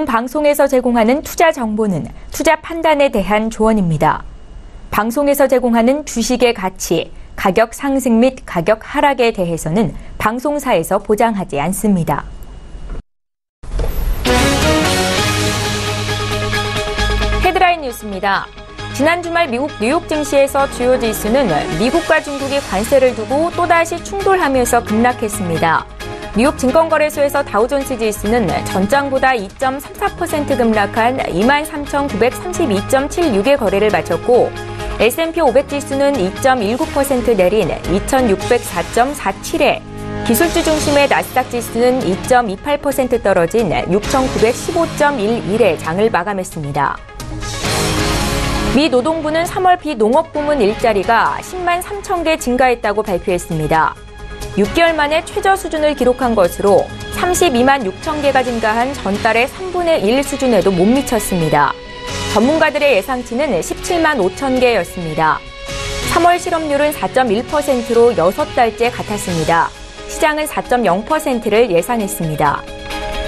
본 방송에서 제공하는 투자 정보는 투자 판단에 대한 조언입니다. 방송에서 제공하는 주식의 가치, 가격 상승 및 가격 하락에 대해서는 방송사에서 보장하지 않습니다. 헤드라인 뉴스입니다. 지난 주말 미국 뉴욕 증시에서 주요 지수는 미국과 중국이 관세를 두고 또다시 충돌하면서 급락했습니다. 뉴욕 증권거래소에서 다우존스 지수는 전장보다 2.34% 급락한 23,932.76의 거래를 마쳤고 S&P 500 지수는 2.19% 내린 2,604.47에 기술주 중심의 나스닥 지수는 2.28% 떨어진 6,915.11에 장을 마감했습니다. 미 노동부는 3월 비농업 부문 일자리가 10만 3천 개 증가했다고 발표했습니다. 6개월 만에 최저 수준을 기록한 것으로 32만 6천 개가 증가한 전달의 3분의 1 수준에도 못 미쳤습니다. 전문가들의 예상치는 17만 5천 개였습니다. 3월 실업률은 4.1%로 6달째 같았습니다. 시장은 4.0%를 예상했습니다.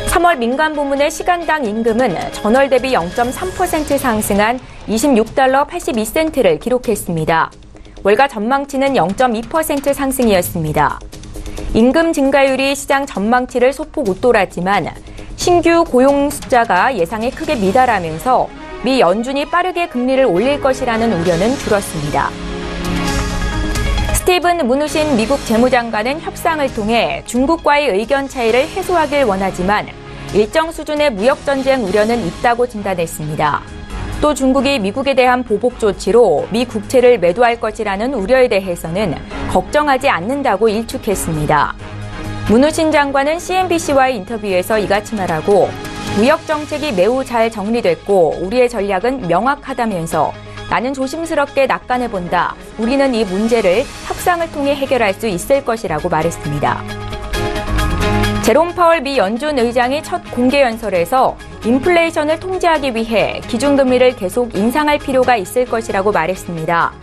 3월 민간 부문의 시간당 임금은 전월 대비 0.3% 상승한 26달러 82센트를 기록했습니다. 월가 전망치는 0.2% 상승이었습니다. 임금 증가율이 시장 전망치를 소폭 웃돌았지만 신규 고용 숫자가 예상에 크게 미달하면서 미 연준이 빠르게 금리를 올릴 것이라는 우려는 줄었습니다. 스티븐 무누신 미국 재무장관은 협상을 통해 중국과의 의견 차이를 해소하길 원하지만 일정 수준의 무역전쟁 우려는 있다고 진단했습니다. 또 중국이 미국에 대한 보복 조치로 미 국채를 매도할 것이라는 우려에 대해서는 걱정하지 않는다고 일축했습니다. 무누신 장관은 CNBC와의 인터뷰에서 이같이 말하고 무역 정책이 매우 잘 정리됐고 우리의 전략은 명확하다면서 나는 조심스럽게 낙관해본다. 우리는 이 문제를 협상을 통해 해결할 수 있을 것이라고 말했습니다. 제롬 파월 미 연준 의장이 첫 공개 연설에서 인플레이션을 통제하기 위해 기준금리를 계속 인상할 필요가 있을 것이라고 말했습니다.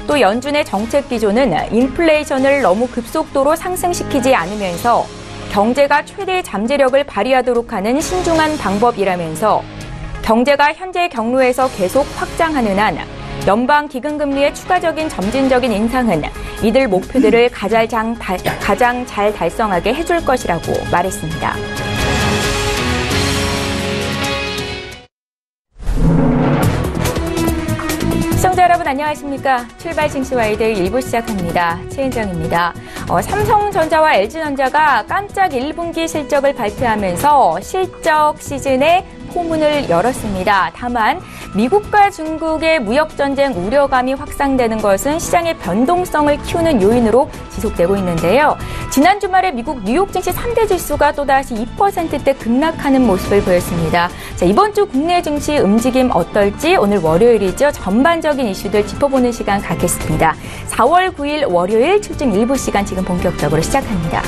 또 연준의 정책 기조는 인플레이션을 너무 급속도로 상승시키지 않으면서 경제가 최대 잠재력을 발휘하도록 하는 신중한 방법이라면서 경제가 현재 경로에서 계속 확장하는 한 연방 기금금리의 추가적인 점진적인 인상은 이들 목표들을 가장 잘 달성하게 해줄 것이라고 말했습니다. 시청자 여러분 안녕하십니까? 출발 증시와이드 1부 시작합니다. 최은정입니다. 삼성전자와 LG전자가 깜짝 1분기 실적을 발표하면서 실적 시즌의 포문을 열었습니다. 다만 미국과 중국의 무역전쟁 우려감이 확산되는 것은 시장의 변동성을 키우는 요인으로 지속되고 있는데요. 지난 주말에 미국 뉴욕 증시 3대 지수가 또다시 2%대 급락하는 모습을 보였습니다. 자, 이번 주 국내 증시 움직임 어떨지 오늘 월요일이죠. 전반적인 이슈들 짚어보는 시간 갖겠습니다. 4월 9일 월요일 출중 일부 시간 지금 본격적으로 시작합니다.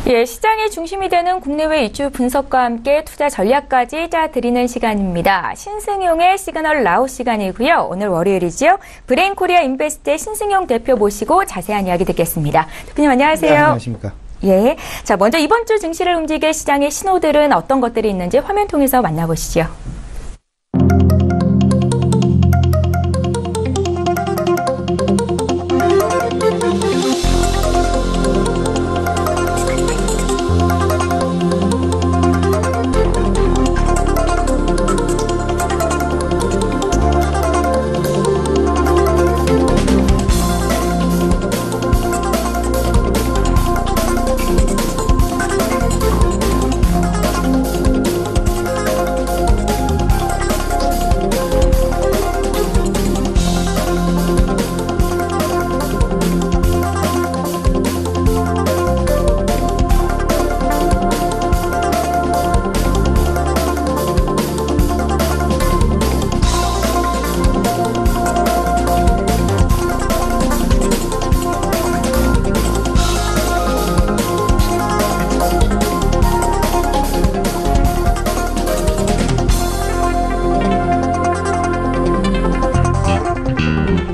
예, 시장의 중심이 되는 국내외 이슈 분석과 함께 투자 전략까지 짜드리는 시간입니다. 신승용의 시그널 나우 시간이고요. 오늘 월요일이죠. 브레인코리아 인베스트의 신승용 대표 모시고 자세한 이야기 듣겠습니다. 대표님 안녕하세요. 네, 안녕하십니까. 예, 자 먼저 이번 주 증시를 움직일 시장의 신호들은 어떤 것들이 있는지 화면 통해서 만나보시죠.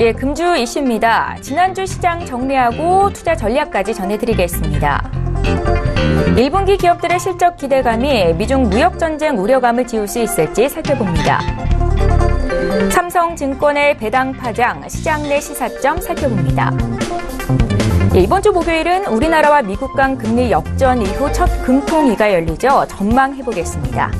예, 금주 이슈입니다. 지난주 시장 정리하고 투자 전략까지 전해드리겠습니다. 1분기 기업들의 실적 기대감이 미중 무역전쟁 우려감을 지울 수 있을지 살펴봅니다. 삼성증권의 배당 파장, 시장 내 시사점 살펴봅니다. 예, 이번 주 목요일은 우리나라와 미국 간 금리 역전 이후 첫 금통위가 열리죠. 전망해보겠습니다.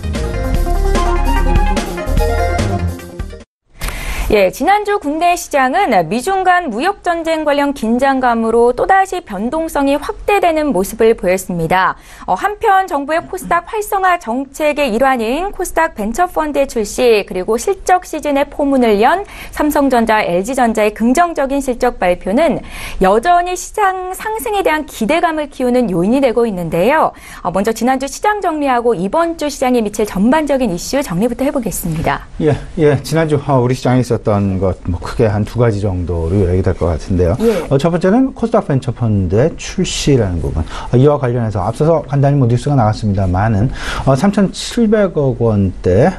예, 지난주 국내 시장은 미중 간 무역전쟁 관련 긴장감으로 또다시 변동성이 확대되는 모습을 보였습니다. 한편 정부의 코스닥 활성화 정책의 일환인 코스닥 벤처펀드의 출시 그리고 실적 시즌의 포문을 연 삼성전자, LG전자의 긍정적인 실적 발표는 여전히 시장 상승에 대한 기대감을 키우는 요인이 되고 있는데요. 먼저 지난주 시장 정리하고 이번 주 시장에 미칠 전반적인 이슈 정리부터 해보겠습니다. 예, 지난주 우리 시장에 있었던 것 크게 한 두 가지 정도로 요약이 될 것 같은데요. 예. 첫 번째는 코스닥 벤처펀드의 출시라는 부분. 이와 관련해서 앞서서 간단히 뉴스가 나갔습니다만은 3,700억 원대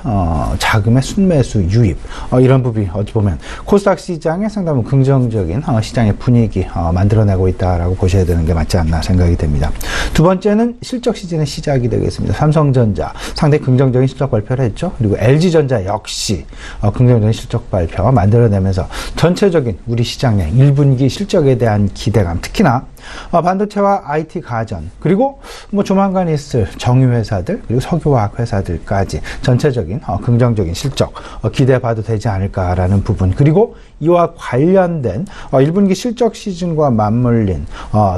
자금의 순매수 유입 이런 부분이 어찌 보면 코스닥 시장에 상당히 긍정적인 시장의 분위기 만들어내고 있다라고 보셔야 되는 게 맞지 않나 생각이 됩니다. 두 번째는 실적 시즌의 시작이 되겠습니다. 삼성전자 상당히 긍정적인 실적 발표를 했죠. 그리고 LG전자 역시 긍정적인 실적 발표 만들어내면서 전체적인 우리 시장 내 1분기 실적에 대한 기대감, 특히나 반도체와 IT 가전, 그리고 조만간 있을 정유회사들, 그리고 석유화학 회사들까지 전체적인 긍정적인 실적 기대해봐도 되지 않을까라는 부분, 그리고 이와 관련된 1분기 실적 시즌과 맞물린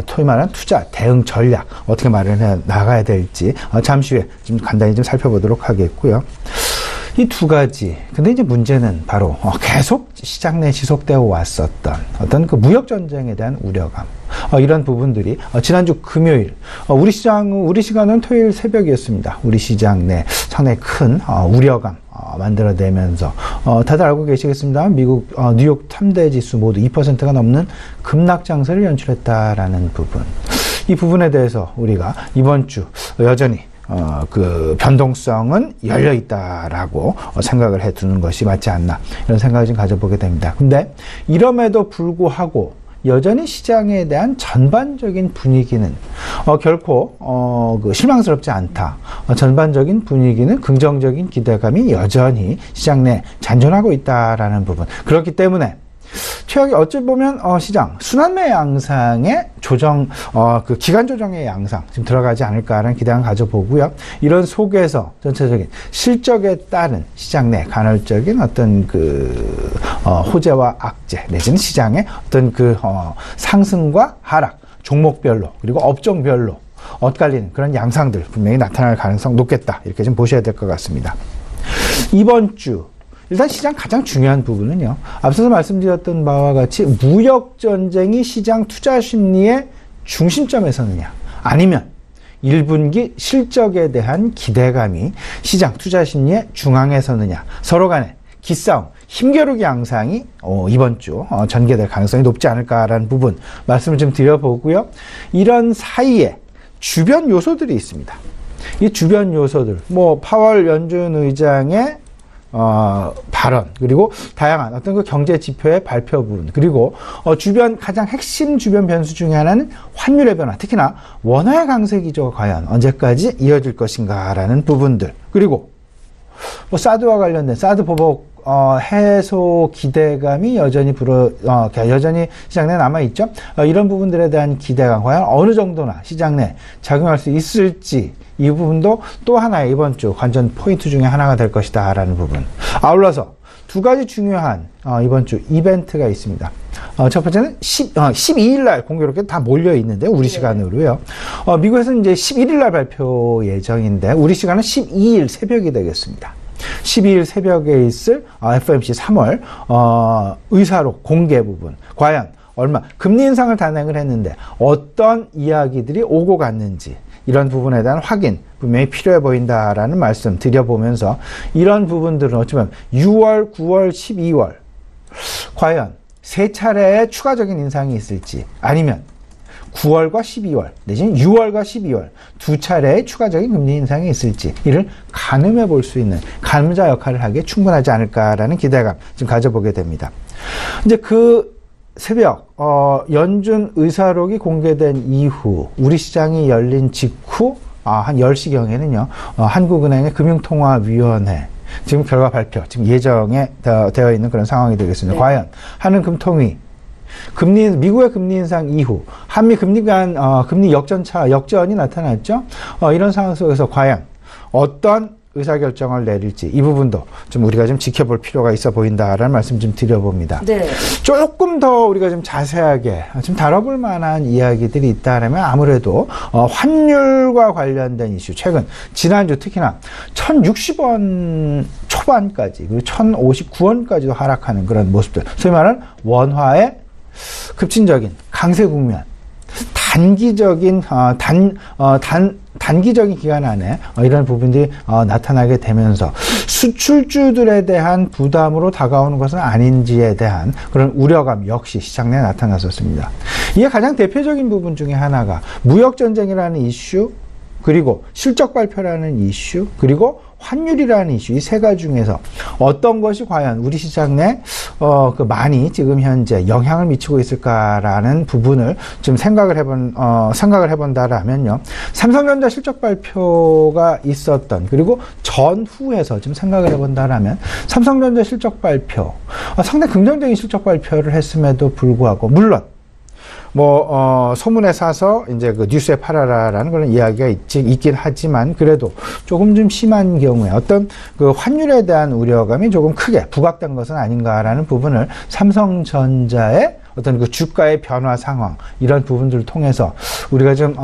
소위 말하는 투자 대응 전략 어떻게 마련해 나가야 될지 잠시 후에 좀 간단히 좀 살펴보도록 하겠고요. 이 두 가지. 근데 이제 문제는 바로 계속 시장 내 지속되어 왔었던 어떤 그 무역전쟁에 대한 우려감. 이런 부분들이 지난주 금요일, 우리 시간은 토요일 새벽이었습니다. 우리 시장 내 상당히 큰 우려감 만들어내면서 다들 알고 계시겠습니다. 미국 뉴욕 3대 지수 모두 2%가 넘는 급락 장세를 연출했다라는 부분. 이 부분에 대해서 우리가 이번 주 여전히 그 변동성은 열려 있다라고 생각을 해 두는 것이 맞지 않나 이런 생각을 좀 가져보게 됩니다. 근데 이럼에도 불구하고 여전히 시장에 대한 전반적인 분위기는 결코 실망스럽지 않다. 전반적인 분위기는 긍정적인 기대감이 여전히 시장 내 잔존하고 있다라는 부분. 그렇기 때문에 최악의 어찌 보면 시장 순환매 양상의 조정, 그 기간 조정의 양상 지금 들어가지 않을까라는 기대감 가져보고요. 이런 속에서 전체적인 실적에 따른 시장 내 간헐적인 어떤 그 호재와 악재 내지는 시장의 어떤 그 상승과 하락 종목별로 그리고 업종별로 엇갈리는 그런 양상들 분명히 나타날 가능성 높겠다 이렇게 좀 보셔야 될 것 같습니다. 이번 주 일단 시장 가장 중요한 부분은요. 앞서서 말씀드렸던 바와 같이 무역전쟁이 시장 투자 심리의 중심점에 서느냐 아니면 1분기 실적에 대한 기대감이 시장 투자 심리의 중앙에 서느냐 서로 간의 기싸움, 힘겨루기 양상이 이번 주 전개될 가능성이 높지 않을까라는 부분 말씀을 좀 드려보고요. 이런 사이에 주변 요소들이 있습니다. 이 주변 요소들, 파월 연준 의장의 발언, 그리고 다양한 어떤 그 경제 지표의 발표 부분, 그리고 주변 가장 핵심 주변 변수 중에 하나는 환율의 변화, 특히나 원화의 강세 기조가 과연 언제까지 이어질 것인가라는 부분들, 그리고 사드와 관련된 사드 보복 해소 기대감이 여전히 시장 내에 남아있죠. 이런 부분들에 대한 기대감 과연 어느 정도나 시장 내 작용할 수 있을지 이 부분도 또 하나의 이번 주 관전 포인트 중에 하나가 될 것이다 라는 부분. 아울러서 두 가지 중요한 이번 주 이벤트가 있습니다. 첫 번째는 12일 날 공교롭게 다 몰려 있는데 우리 시간으로요. 미국에서는 이제 11일 날 발표 예정인데 우리 시간은 12일 새벽이 되겠습니다. 12일 새벽에 있을 FOMC 3월 의사록 공개 부분 과연 얼마 금리 인상을 단행을 했는데 어떤 이야기들이 오고 갔는지 이런 부분에 대한 확인 분명히 필요해 보인다라는 말씀 드려보면서 이런 부분들은 어쩌면 6월, 9월, 12월 과연 세 차례의 추가적인 인상이 있을지 아니면 9월과 12월 내지는 6월과 12월 두 차례의 추가적인 금리 인상이 있을지 이를 가늠해 볼 수 있는 가늠자 역할을 하기에 충분하지 않을까라는 기대감 좀 가져보게 됩니다. 이제 그 새벽 연준 의사록이 공개된 이후 우리 시장이 열린 직후 한 10시경에는요. 한국은행의 금융통화위원회 지금 결과 발표 지금 예정에 되어 있는 그런 상황이 되겠습니다. 네. 과연 한은금통위 미국의 금리 인상 이후 한미 금리 간 금리 역전이 나타났죠. 이런 상황 속에서 과연 어떤 의사결정을 내릴지 이 부분도 좀 우리가 좀 지켜볼 필요가 있어 보인다라는 말씀 좀 드려봅니다. 네. 조금 더 우리가 좀 자세하게 좀 다뤄볼 만한 이야기들이 있다라면 아무래도 환율과 관련된 이슈 최근 지난주 특히나 1060원 초반까지 그리고 1059원까지도 하락하는 그런 모습들 소위 말하는 원화의 급진적인 강세 국면 단기적인 기간 안에 이런 부분들이 나타나게 되면서 수출주들에 대한 부담으로 다가오는 것은 아닌지에 대한 그런 우려감 역시 시장 내에 나타났었습니다. 이게 가장 대표적인 부분 중에 하나가 무역전쟁이라는 이슈, 그리고 실적 발표라는 이슈, 그리고 환율이라는 이슈, 이 세 가지 중에서 어떤 것이 과연 우리 시장 내 많이 지금 현재 영향을 미치고 있을까라는 부분을 좀 생각을 해본다라면요. 삼성전자 실적 발표가 있었던, 그리고 전후에서 좀 생각을 해본다라면 삼성전자 실적 발표, 상당히 긍정적인 실적 발표를 했음에도 불구하고, 물론 소문에 사서 이제 그 뉴스에 팔아라라는 그런 이야기가 있긴 하지만 그래도 조금 좀 심한 경우에 어떤 그 환율에 대한 우려감이 조금 크게 부각된 것은 아닌가라는 부분을 삼성전자의 어떤 그 주가의 변화 상황 이런 부분들을 통해서 우리가 좀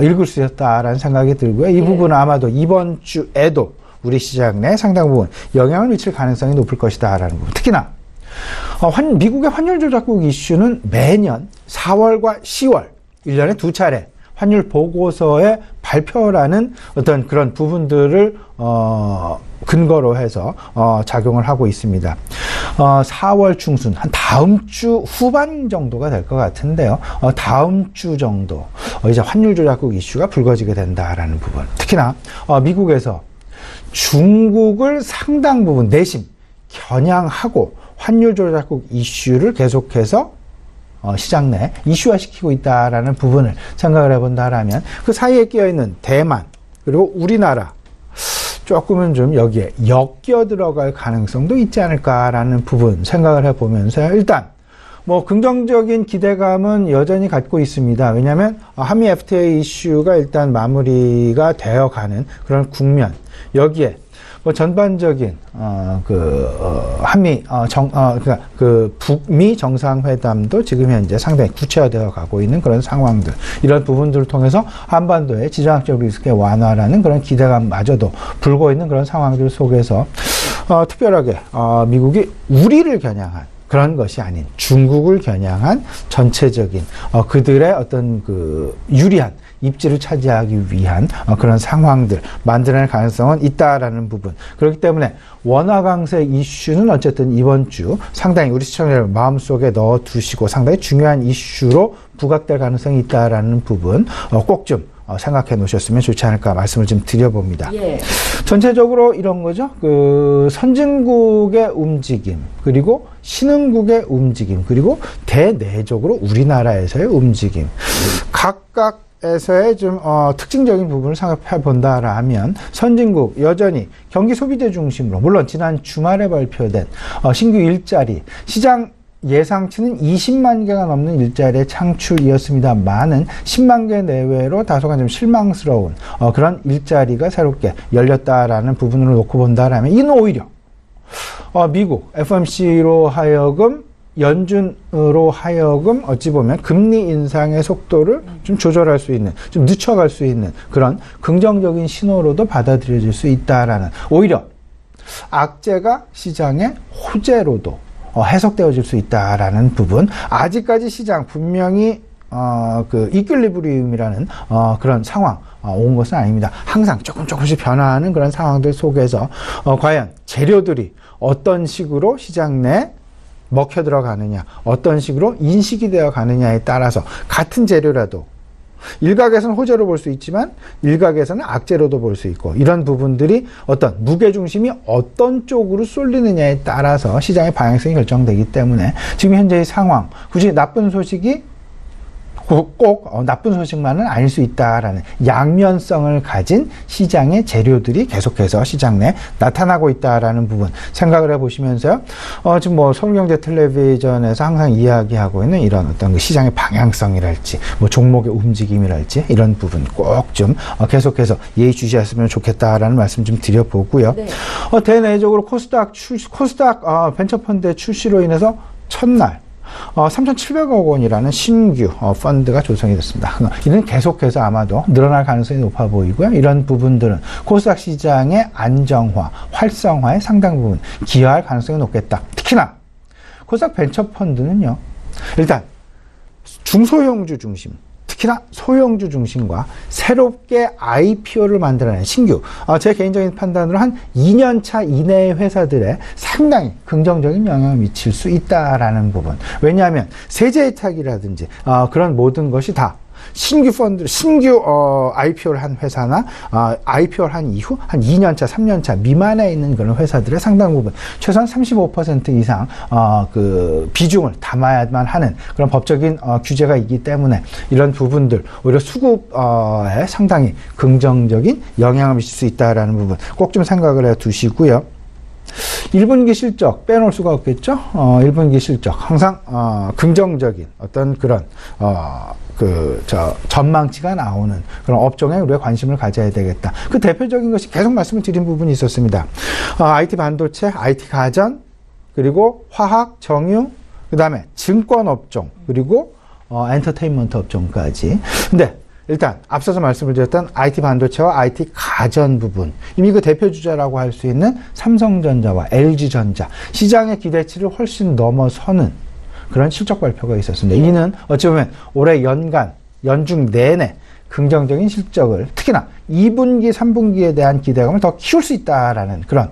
읽을 수 있었다라는 생각이 들고요. 이 부분은 아마도 이번 주에도 우리 시장 내 상당 부분 영향을 미칠 가능성이 높을 것이다라는 부분. 특히나 미국의 환율 조작국 이슈는 매년 4월과 10월 1년에 두 차례 환율 보고서의 발표라는 어떤 그런 부분들을 근거로 해서 작용을 하고 있습니다. 4월 중순 한 다음 주 후반 정도가 될 것 같은데요. 다음 주 정도 이제 환율 조작국 이슈가 불거지게 된다라는 부분. 특히나 미국에서 중국을 상당 부분 내심 겨냥하고 환율 조작국 이슈를 계속해서 시장 내 이슈화시키고 있다라는 부분을 생각을 해본다라면 그 사이에 끼어있는 대만 그리고 우리나라 조금은 좀 여기에 엮여 들어갈 가능성도 있지 않을까라는 부분 생각을 해보면서 일단 긍정적인 기대감은 여전히 갖고 있습니다. 왜냐하면 한미 FTA 이슈가 일단 마무리가 되어가는 그런 국면, 여기에 전반적인 북미 정상회담도 지금 현재 상당히 구체화되어 가고 있는 그런 상황들, 이런 부분들을 통해서 한반도의 지정학적 리스크의 완화라는 그런 기대감마저도 불고 있는 그런 상황들 속에서 특별하게 미국이 우리를 겨냥한 그런 것이 아닌 중국을 겨냥한 전체적인 그들의 어떤 그 유리한 입지를 차지하기 위한 그런 상황들 만들어낼 가능성은 있다라는 부분. 그렇기 때문에 원화 강세 이슈는 어쨌든 이번 주 상당히 우리 시청자 여러분 마음속에 넣어두시고 상당히 중요한 이슈로 부각될 가능성이 있다라는 부분 꼭 좀 생각해 놓으셨으면 좋지 않을까 말씀을 좀 드려봅니다. 예. 전체적으로 이런 거죠. 그 선진국의 움직임, 그리고 신흥국의 움직임, 그리고 대내적으로 우리나라에서의 움직임. 각각에서의 좀 특징적인 부분을 생각해 본다라 하면 선진국 여전히 경기 소비재 중심으로, 물론 지난 주말에 발표된 신규 일자리 시장 예상치는 20만 개가 넘는 일자리의 창출이었습니다만은 10만 개 내외로 다소간 좀 실망스러운 그런 일자리가 새롭게 열렸다라는 부분으로 놓고 본다라면 이는 오히려 미국 FOMC로 하여금 연준으로 하여금 어찌 보면 금리 인상의 속도를 좀 조절할 수 있는, 좀 늦춰갈 수 있는 그런 긍정적인 신호로도 받아들여질 수 있다라는, 오히려 악재가 시장의 호재로도 해석되어질 수 있다라는 부분. 아직까지 시장 분명히 그 이퀄리브리움이라는 그런 상황 온 것은 아닙니다. 항상 조금씩 변화하는 그런 상황들 속에서 과연 재료들이 어떤 식으로 시장 내 먹혀 들어가느냐, 어떤 식으로 인식이 되어 가느냐에 따라서 같은 재료라도 일각에서는 호재로 볼 수 있지만 일각에서는 악재로도 볼 수 있고 이런 부분들이 어떤 무게중심이 어떤 쪽으로 쏠리느냐에 따라서 시장의 방향성이 결정되기 때문에 지금 현재의 상황, 굳이 나쁜 소식이 꼭 나쁜 소식만은 아닐 수 있다라는 양면성을 가진 시장의 재료들이 계속해서 시장 내에 나타나고 있다라는 부분 생각을 해보시면서요. 지금 뭐 서울경제텔레비전에서 항상 이야기하고 있는 이런 어떤 그 시장의 방향성이랄지 뭐 종목의 움직임이랄지 이런 부분 꼭 좀 계속해서 예의주시했으면 좋겠다라는 말씀 좀 드려보고요. 네. 대내적으로 코스닥 벤처펀드의 출시로 인해서 첫날 3,700억 원이라는 신규 펀드가 조성이 됐습니다. 이는 계속해서 아마도 늘어날 가능성이 높아 보이고요. 이런 부분들은 코스닥 시장의 안정화, 활성화에 상당 부분 기여할 가능성이 높겠다. 특히나 코스닥 벤처펀드는요. 일단 중소형주 중심, 특히나 소형주 중심과 새롭게 IPO를 만들어낸 신규, 제 개인적인 판단으로 한 2년 차 이내의 회사들에 상당히 긍정적인 영향을 미칠 수 있다라는 부분. 왜냐하면 세제 혜택이라든지 그런 모든 것이 다 신규 IPO를 한 회사나 IPO를 한 이후 한 2년차, 3년차 미만에 있는 그런 회사들의 상당 부분 최소한 35% 이상 그 비중을 담아야만 하는 그런 법적인 규제가 있기 때문에 이런 부분들 오히려 수급에 상당히 긍정적인 영향을 미칠 수 있다라는 부분 꼭 좀 생각을 해 두시고요. 1분기 실적 빼놓을 수가 없겠죠. 1분기 실적 항상 긍정적인 어떤 그런 전망치가 나오는 그런 업종에 우리가 관심을 가져야 되겠다. 그 대표적인 것이 계속 말씀을 드린 부분이 있었습니다. IT 반도체, IT 가전, 그리고 화학, 정유, 그 다음에 증권 업종, 그리고 엔터테인먼트 업종까지. 근데 일단 앞서서 말씀을 드렸던 IT 반도체와 IT 가전 부분, 이미 그 대표 주자라고 할 수 있는 삼성전자와 LG전자, 시장의 기대치를 훨씬 넘어서는 그런 실적 발표가 있었습니다. 이는 어찌 보면 올해 연중 내내 긍정적인 실적을, 특히나 2분기, 3분기에 대한 기대감을 더 키울 수 있다라는 그런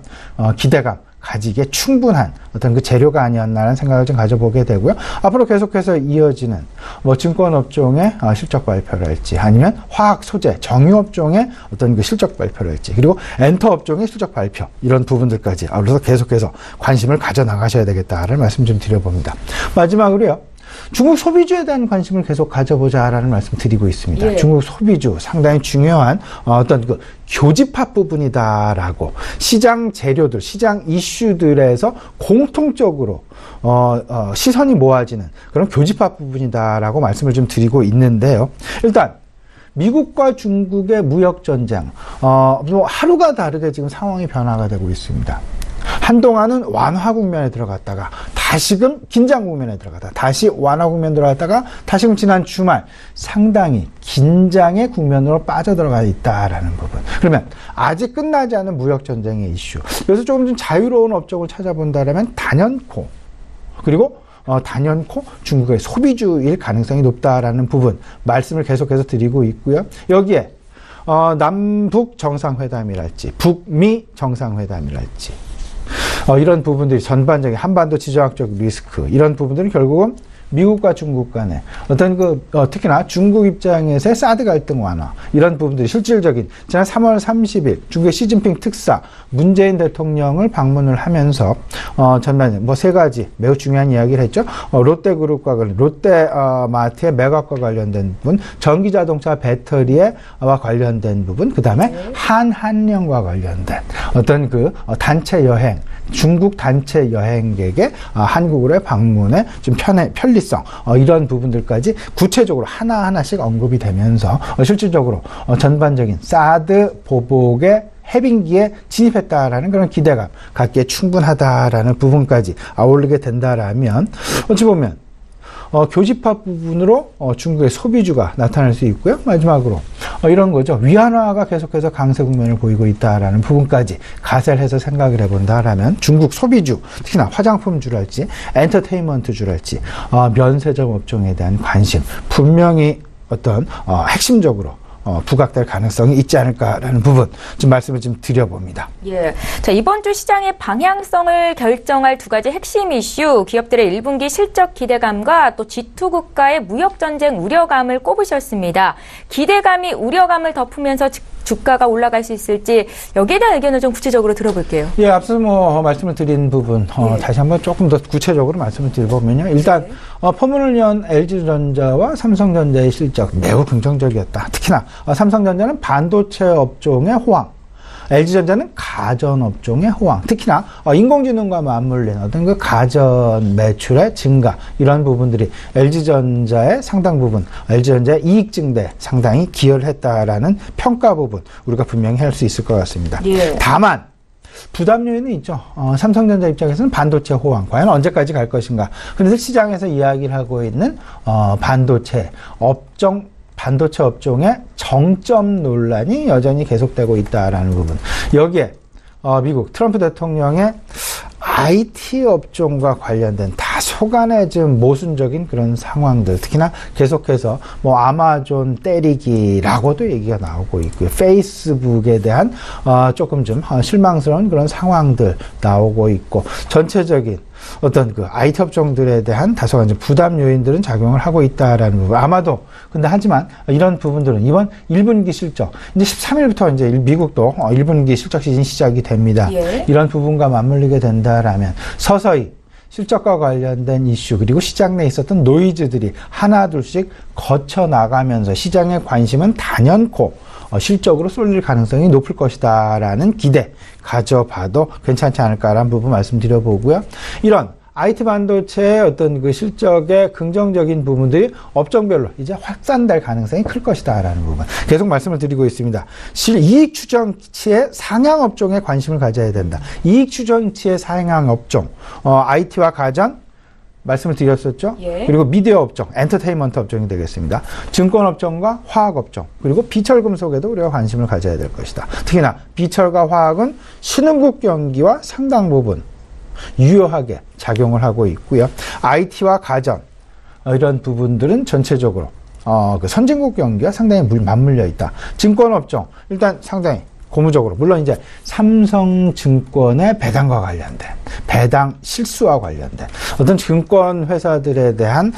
기대감 가지기에 충분한 어떤 그 재료가 아니었나라는 생각을 좀 가져보게 되고요. 앞으로 계속해서 이어지는 뭐 증권업종의 실적 발표랄지, 아니면 화학 소재, 정유업종의 어떤 그 실적 발표랄지, 그리고 엔터업종의 실적 발표, 이런 부분들까지 앞으로 계속해서 관심을 가져 나가셔야 되겠다라는 말씀 좀 드려봅니다. 마지막으로요. 중국 소비주에 대한 관심을 계속 가져보자라는 말씀 드리고 있습니다. 예. 중국 소비주 상당히 중요한 어떤 그 교집합 부분이다라고, 시장 재료들, 시장 이슈들에서 공통적으로 시선이 모아지는 그런 교집합 부분이다라고 말씀을 좀 드리고 있는데요. 일단 미국과 중국의 무역 전쟁, 뭐 하루가 다르게 지금 상황이 변화가 되고 있습니다. 한동안은 완화 국면에 들어갔다가 다시금 긴장 국면에 들어갔다가 다시 완화 국면 들어갔다가 다시금 지난 주말 상당히 긴장의 국면으로 빠져들어가 있다라는 부분. 그러면 아직 끝나지 않은 무역 전쟁의 이슈, 그래서 조금 좀 자유로운 업종을 찾아본다면 단연코, 그리고 단연코 중국의 소비주일 가능성이 높다라는 부분 말씀을 계속해서 드리고 있고요. 여기에 남북 정상회담이랄지 북미 정상회담이랄지 이런 부분들이 전반적인 한반도 지정학적 리스크, 이런 부분들은 결국은 미국과 중국 간에 어떤 특히나 중국 입장에서의 사드 갈등 완화, 이런 부분들이 실질적인 지난 3월 30일 중국의 시진핑 특사 문재인 대통령을 방문을 하면서 전반적인 뭐 세 가지 매우 중요한 이야기를 했죠. 롯데그룹과 롯데마트의 매각과 관련된 부분, 전기자동차 배터리와 관련된 부분, 그 다음에 한한령과 관련된 어떤 그 단체 여행, 중국 단체 여행객의 한국으로의 방문의 좀 편리성, 이런 부분들까지 구체적으로 하나하나씩 언급이 되면서 실질적으로 전반적인 사드 보복의 해빙기에 진입했다라는 그런 기대감 갖기에 충분하다라는 부분까지 아울리게 된다라면 어찌 보면 교집합 부분으로 중국의 소비주가 나타날 수 있고요. 마지막으로 이런 거죠. 위안화가 계속해서 강세 국면을 보이고 있다라는 부분까지 가세를 해서 생각을 해본다라면 중국 소비주, 특히나 화장품주랄지 엔터테인먼트주랄지 면세점 업종에 대한 관심 분명히 어떤 핵심적으로 부각될 가능성이 있지 않을까라는 부분 좀 말씀을 좀 드려봅니다. 예. 자, 이번 주 시장의 방향성을 결정할 두 가지 핵심 이슈, 기업들의 1분기 실적 기대감과 또 G2 국가의 무역 전쟁 우려감을 꼽으셨습니다. 기대감이 우려감을 덮으면서 주가가 올라갈 수 있을지 여기에 대한 의견을 좀 구체적으로 들어볼게요. 예, 앞서 말씀을 드린 부분 다시 한번 조금 더 구체적으로 말씀을 드려보면요. 일단 포문을 연 LG전자와 삼성전자의 실적 매우 긍정적이었다. 특히나 삼성전자는 반도체 업종의 호황, LG전자는 가전 업종의 호황, 특히나 인공지능과 맞물린 어떤 그 가전 매출의 증가, 이런 부분들이 LG전자의 상당 부분, LG전자의 이익 증대에 상당히 기여를 했다라는 평가 부분 우리가 분명히 할 수 있을 것 같습니다. 예. 다만 부담 요인은 있죠. 삼성전자 입장에서는 반도체 호황, 과연 언제까지 갈 것인가. 그런데 시장에서 이야기를 하고 있는 반도체 업종의 정점 논란이 여전히 계속되고 있다라는 부분. 여기에 미국 트럼프 대통령의 IT 업종과 관련된 다소간의 좀 모순적인 그런 상황들, 특히나 계속해서 아마존 때리기라고도 얘기가 나오고 있고요. 페이스북에 대한 조금 좀 실망스러운 그런 상황들 나오고 있고, 전체적인 어떤 그 IT 업종들에 대한 다소간 좀 부담 요인들은 작용을 하고 있다라는 부분. 아마도 근데 하지만 이런 부분들은 이번 1분기 실적, 이제 13일부터 이제 미국도 1분기 실적 시즌 시작이 됩니다. 예. 이런 부분과 맞물리게 된다라면 서서히 실적과 관련된 이슈, 그리고 시장 내에 있었던 노이즈들이 하나둘씩 거쳐 나가면서 시장의 관심은 단연코 실적으로 쏠릴 가능성이 높을 것이다라는 기대 가져봐도 괜찮지 않을까라는 부분 말씀드려보고요. 이런 IT 반도체의 어떤 그 실적의 긍정적인 부분들이 업종별로 이제 확산될 가능성이 클 것이다라는 부분 계속 말씀을 드리고 있습니다. 이익 추정치의 상향 업종에 관심을 가져야 된다. 이익 추정치의 상향 업종, IT와 가전 말씀을 드렸었죠. 예. 그리고 미디어 업종, 엔터테인먼트 업종이 되겠습니다. 증권 업종과 화학 업종, 그리고 비철 금속에도 우리가 관심을 가져야 될 것이다. 특히나 비철과 화학은 신흥국 경기와 상당 부분 유효하게 작용을 하고 있고요. IT와 가전, 이런 부분들은 전체적으로 그 선진국 경기와 상당히 맞물려 있다. 증권 업종, 일단 상당히 고무적으로, 물론 이제 삼성증권의 배당과 관련된, 배당 실수와 관련된 어떤 증권 회사들에 대한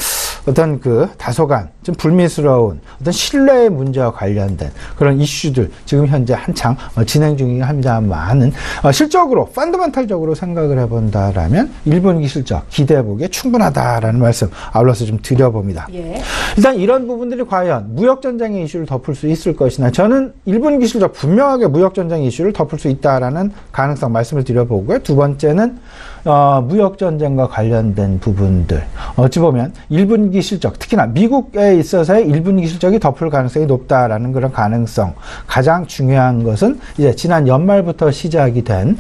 어떤 그 다소간 좀 불미스러운 어떤 신뢰의 문제와 관련된 그런 이슈들 지금 현재 한창 진행 중이긴 합니다만은 실적으로 펀더멘탈적으로 생각을 해본다라면 1분기 실적 기대해보기에 충분하다라는 말씀 아울러서 좀 드려봅니다. 예. 일단 이런 부분들이 과연 무역전쟁의 이슈를 덮을 수 있을 것이나, 저는 1분기 실적 분명하게 무역전쟁 이슈를 덮을 수 있다라는 가능성 말씀을 드려보고요. 두 번째는 무역전쟁과 관련된 부분들, 어찌 보면 1분기 실적, 특히나 미국에 있어서의 1분기 실적이 덮을 가능성이 높다라는 그런 가능성. 가장 중요한 것은 이제 지난 연말부터 시작이 된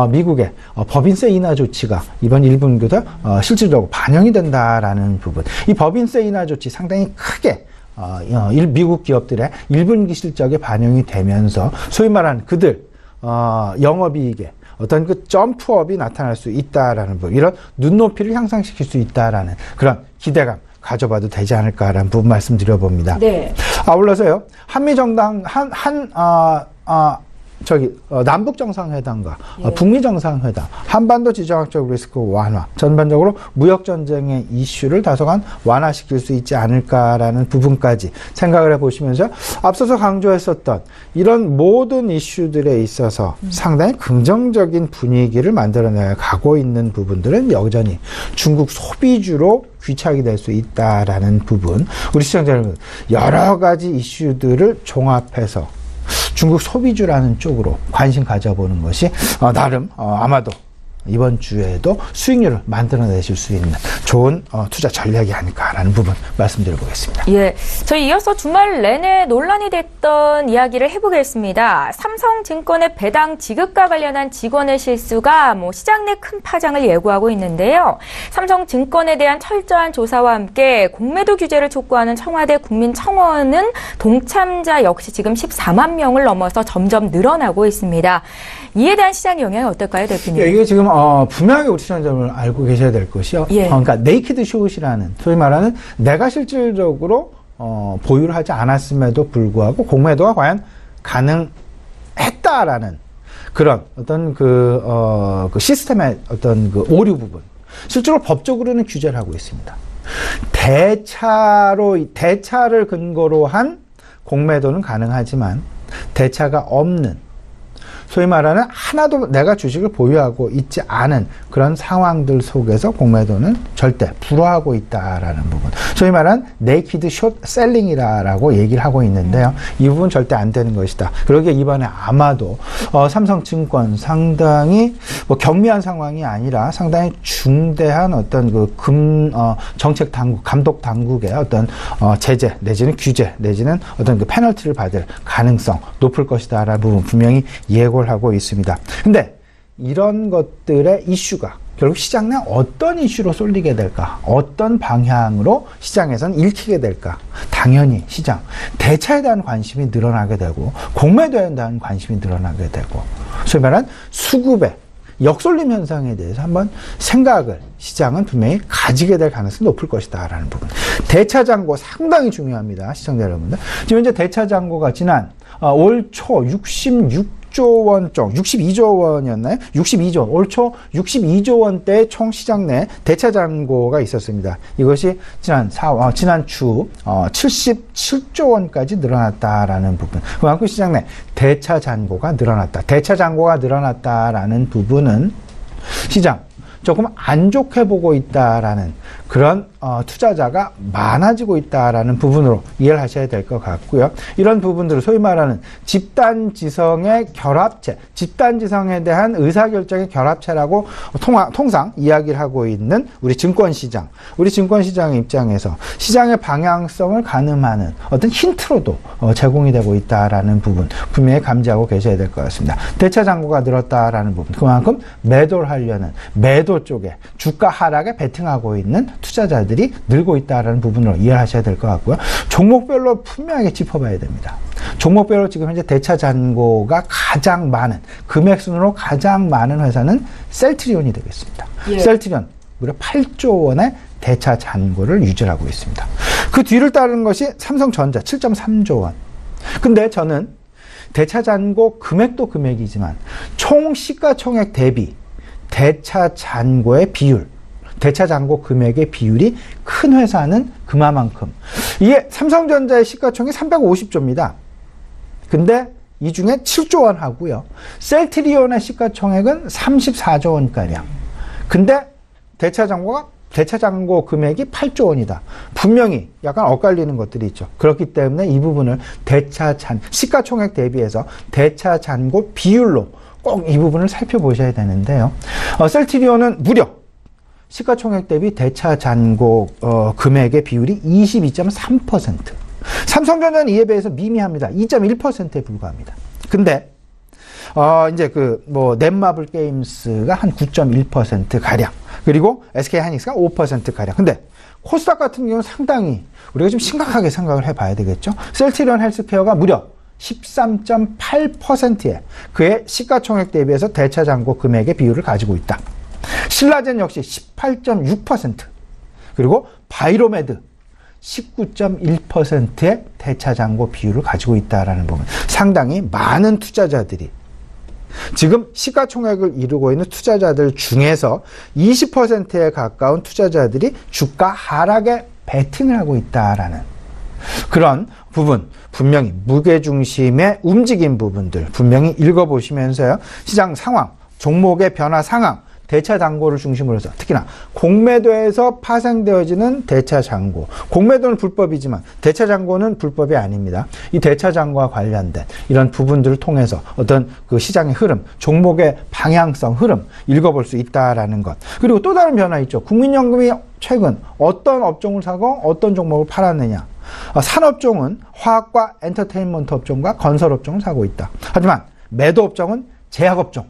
미국의 법인세 인하 조치가 이번 1분기도 실질적으로 반영이 된다라는 부분. 이 법인세 인하 조치 상당히 크게 미국 기업들의 1분기 실적에 반영이 되면서 소위 말하는 그들 영업이익에 어떤 그 점프업이 나타날 수 있다라는 부분, 이런 눈높이를 향상시킬 수 있다라는 그런 기대감 가져봐도 되지 않을까라는 부분 말씀드려봅니다. 네. 아울러서요, 한미정당 남북정상회담과 예. 북미정상회담, 한반도 지정학적 리스크 완화, 전반적으로 무역전쟁의 이슈를 다소간 완화시킬 수 있지 않을까라는 부분까지 생각을 해보시면서 앞서서 강조했었던 이런 모든 이슈들에 있어서 상당히 긍정적인 분위기를 만들어내 가고 있는 부분들은 여전히 중국 소비주로 귀착이 될 수 있다라는 부분, 우리 시청자 여러분, 여러 가지 이슈들을 종합해서 중국 소비주라는 쪽으로 관심 가져보는 것이 나름 아마도 이번 주에도 수익률을 만들어내실 수 있는 좋은 투자 전략이 아닐까라는 부분 말씀드려보겠습니다. 예, 저희 이어서 주말 내내 논란이 됐던 이야기를 해보겠습니다. 삼성증권의 배당 지급과 관련한 직원의 실수가 시장 내 큰 파장을 예고하고 있는데요. 삼성증권에 대한 철저한 조사와 함께 공매도 규제를 촉구하는 청와대 국민청원은 동참자 역시 지금 14만 명을 넘어서 점점 늘어나고 있습니다. 이에 대한 시장 영향이 어떨까요, 대표님? 예, 이게 지금 분명하게 우리 시청자분들 알고 계셔야 될 것이요. 예. 그러니까 네이키드 숏이라는, 소위 말하는 내가 실질적으로 보유를 하지 않았음에도 불구하고 공매도가 과연 가능했다라는 그런 어떤 그 시스템의 어떤 그 오류 부분. 실제로 법적으로는 규제를 하고 있습니다. 대차를 근거로 한 공매도는 가능하지만 대차가 없는, 소위 말하는 하나도 내가 주식을 보유하고 있지 않은 그런 상황들 속에서 공매도는 절대 불허하고 있다라는 부분. 소위 말하는 네이키드 숏 셀링이라고 얘기를 하고 있는데요. 이 부분 절대 안 되는 것이다. 그러기에 이번에 아마도 삼성증권 상당히 뭐 경미한 상황이 아니라 상당히 중대한 어떤 그 정책 당국, 감독 당국의 어떤 제재 내지는 규제 내지는 어떤 그 페널티를 받을 가능성 높을 것이다라는 부분 분명히 예고를 하고 있습니다. 근데 이런 것들의 이슈가 결국 시장 내 어떤 이슈로 쏠리게 될까? 어떤 방향으로 시장에서는 읽히게 될까? 당연히 시장 대차에 대한 관심이 늘어나게 되고 공매도에 대한 관심이 늘어나게 되고 소위 말하는 수급의 역쏠림 현상에 대해서 한번 생각을 시장은 분명히 가지게 될 가능성이 높을 것이다 라는 부분. 대차 잔고 상당히 중요합니다. 시청자 여러분들. 지금 현재 대차 잔고가 지난 올 초 62조 원이었나요? 62조, 올 초 62조 원대의 총 시장 내 대차 잔고가 있었습니다. 이것이 지난 주 77조 원까지 늘어났다라는 부분. 그만큼 시장 내 대차 잔고가 늘어났다. 대차 잔고가 늘어났다라는 부분은 시장 조금 안 좋게 보고 있다라는 그런 투자자가 많아지고 있다라는 부분으로 이해를 하셔야 될 것 같고요. 이런 부분들을 소위 말하는 집단지성의 결합체, 집단지성에 대한 의사결정의 결합체라고 통상 이야기를 하고 있는 우리 증권시장. 우리 증권시장의 입장에서 시장의 방향성을 가늠하는 어떤 힌트로도 제공이 되고 있다라는 부분 분명히 감지하고 계셔야 될 것 같습니다. 대차 잔고가 늘었다라는 부분, 그만큼 매도를 하려는 매도 쪽에 주가 하락에 베팅하고 있는 투자자들이 늘고 있다는 부분으로 이해하셔야 될 것 같고요. 종목별로 분명하게 짚어봐야 됩니다. 종목별로 지금 현재 대차 잔고가 가장 많은, 금액 순으로 가장 많은 회사는 셀트리온이 되겠습니다. 예. 셀트리온 무려 8조 원의 대차 잔고를 유지하고 있습니다. 그 뒤를 따르는 것이 삼성전자 7.3조 원. 근데 저는 대차 잔고 금액도 금액이지만 총 시가총액 대비 대차 잔고의 비율, 대차 잔고 금액의 비율이 큰 회사는 그만큼. 이게 삼성전자의 시가총액이 350조입니다. 근데 이 중에 7조 원 하고요. 셀트리온의 시가총액은 34조 원가량. 근데 대차 잔고 금액이 8조 원이다. 분명히 약간 엇갈리는 것들이 있죠. 그렇기 때문에 이 부분을 시가총액 대비해서 대차 잔고 비율로 꼭 이 부분을 살펴보셔야 되는데요. 셀트리온은 무려 시가총액 대비 대차 잔고 금액의 비율이 22.3%. 삼성전자는 이에 비해서 미미합니다. 2.1%에 불과합니다. 근데 이제 넷마블 게임스가 한 9.1% 가량, 그리고 SK 하이닉스가 5% 가량. 근데 코스닥 같은 경우는 상당히 우리가 좀 심각하게 생각을 해봐야 되겠죠. 셀트리온 헬스케어가 무려 13.8%의 그의 시가총액 대비해서 대차 잔고 금액의 비율을 가지고 있다. 신라젠 역시 18.6%, 그리고 바이로메드 19.1%의 대차 잔고 비율을 가지고 있다라는 부분. 상당히 많은 투자자들이 지금 시가총액을 이루고 있는 투자자들 중에서 20%에 가까운 투자자들이 주가 하락에 베팅을 하고 있다라는 그런 부분, 분명히 무게중심의 움직임 부분들 분명히 읽어보시면서요. 시장 상황, 종목의 변화 상황, 대차 잔고를 중심으로 해서 특히나 공매도에서 파생되어지는 대차 잔고. 공매도는 불법이지만 대차 잔고는 불법이 아닙니다. 이 대차 잔고와 관련된 이런 부분들을 통해서 어떤 그 시장의 흐름, 종목의 방향성 흐름 읽어볼 수 있다라는 것. 그리고 또 다른 변화 있죠. 국민연금이 최근 어떤 업종을 사고 어떤 종목을 팔았느냐. 산업종은 화학과 엔터테인먼트 업종과 건설 업종을 사고 있다. 하지만 매도 업종은 제약업종,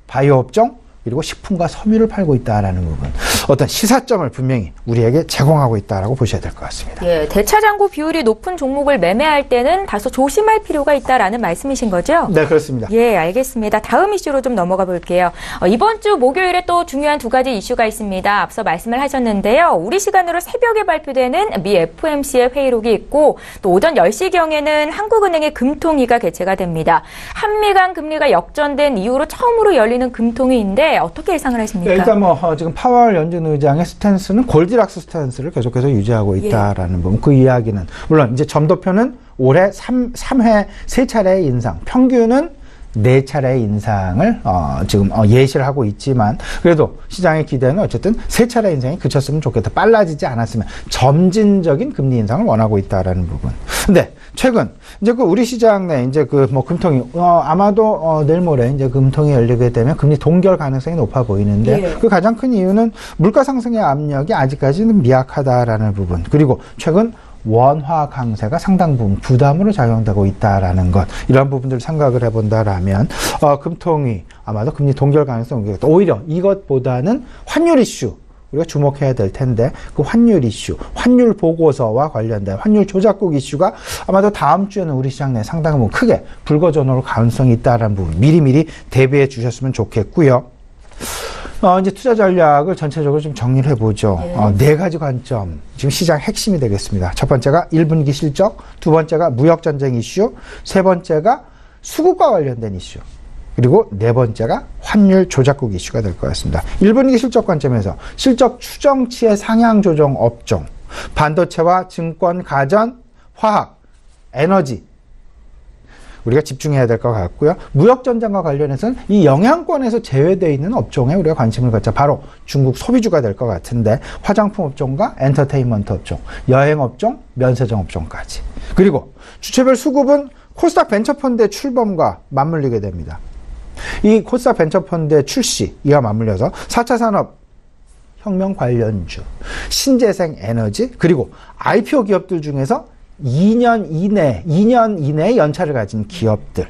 바이오 업종, 그리고 식품과 섬유를 팔고 있다라는 부분. 어떤 시사점을 분명히 우리에게 제공하고 있다라고 보셔야 될 것 같습니다. 예, 대차장고 비율이 높은 종목을 매매할 때는 다소 조심할 필요가 있다라는 말씀이신 거죠? 네, 그렇습니다. 예, 알겠습니다. 다음 이슈로 좀 넘어가 볼게요. 이번 주 목요일에 또 중요한 두 가지 이슈가 있습니다. 앞서 말씀을 하셨는데요. 우리 시간으로 새벽에 발표되는 미 FOMC의 회의록이 있고 또 오전 10시경에는 한국은행의 금통위가 개최가 됩니다. 한미 간 금리가 역전된 이후로 처음으로 열리는 금통위인데 어떻게 예상을 하십니까? 네, 일단 지금 파월 연준 의장의 스탠스는 골디락스 스탠스를 계속해서 유지하고 있다라는 부분. 그 이야기는 물론 이제 점도표는 올해 3회 3차례의 인상, 평균은 4차례의 인상을 지금 예시를 하고 있지만 그래도 시장의 기대는 어쨌든 3차례 인상이 그쳤으면 좋겠다. 빨라지지 않았으면 점진적인 금리 인상을 원하고 있다라는 부분. 근데 최근 이제 그 우리 시장 내 이제 그 금통위 아마도 내일 모레 이제 금통위 열리게 되면 금리 동결 가능성이 높아 보이는데 그 가장 큰 이유는 물가 상승의 압력이 아직까지는 미약하다라는 부분. 그리고 최근 원화 강세가 상당 부분 부담으로 작용되고 있다라는 것, 이런 부분들을 생각을 해본다라면 금통위 아마도 금리 동결 가능성이 오히려 이것보다는 환율 이슈 우리가 주목해야 될 텐데 그 환율 이슈, 환율 보고서와 관련된 환율 조작국 이슈가 아마도 다음 주에는 우리 시장 내에 상당 부분 크게 불거져 올 가능성이 있다라는 부분 미리미리 대비해 주셨으면 좋겠고요. 이제 투자 전략을 전체적으로 좀 정리를 해보죠. 네 가지 관점, 지금 시장 핵심이 되겠습니다. 첫 번째가 1분기 실적, 두 번째가 무역전쟁 이슈, 세 번째가 수급과 관련된 이슈, 그리고 네 번째가 환율 조작국 이슈가 될 것 같습니다. 1분기 실적 관점에서 실적 추정치의 상향 조정 업종, 반도체와 증권, 가전, 화학, 에너지, 우리가 집중해야 될 것 같고요. 무역전쟁과 관련해서는 이 영향권에서 제외되어 있는 업종에 우리가 관심을 갖자. 바로 중국 소비주가 될 것 같은데 화장품 업종과 엔터테인먼트 업종, 여행 업종, 면세점 업종까지. 그리고 주체별 수급은 코스닥 벤처펀드의 출범과 맞물리게 됩니다. 이 코스닥 벤처펀드의 출시, 이와 맞물려서 4차 산업 혁명 관련주, 신재생 에너지, 그리고 IPO 기업들 중에서 2년 이내 연차를 가진 기업들,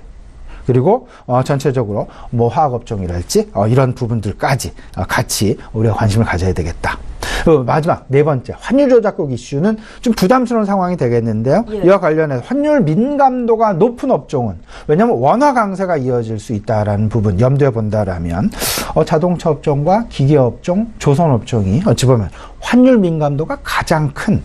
그리고 전체적으로 뭐 화학업종이랄지 이런 부분들까지 같이 우리가 관심을 가져야 되겠다. 마지막 네 번째 환율 조작국 이슈는 좀 부담스러운 상황이 되겠는데요. 이와 관련해서 환율 민감도가 높은 업종은, 왜냐하면 원화 강세가 이어질 수 있다라는 부분 염두에 본다라면 자동차 업종과 기계 업종, 조선 업종이 어찌 보면 환율 민감도가 가장 큰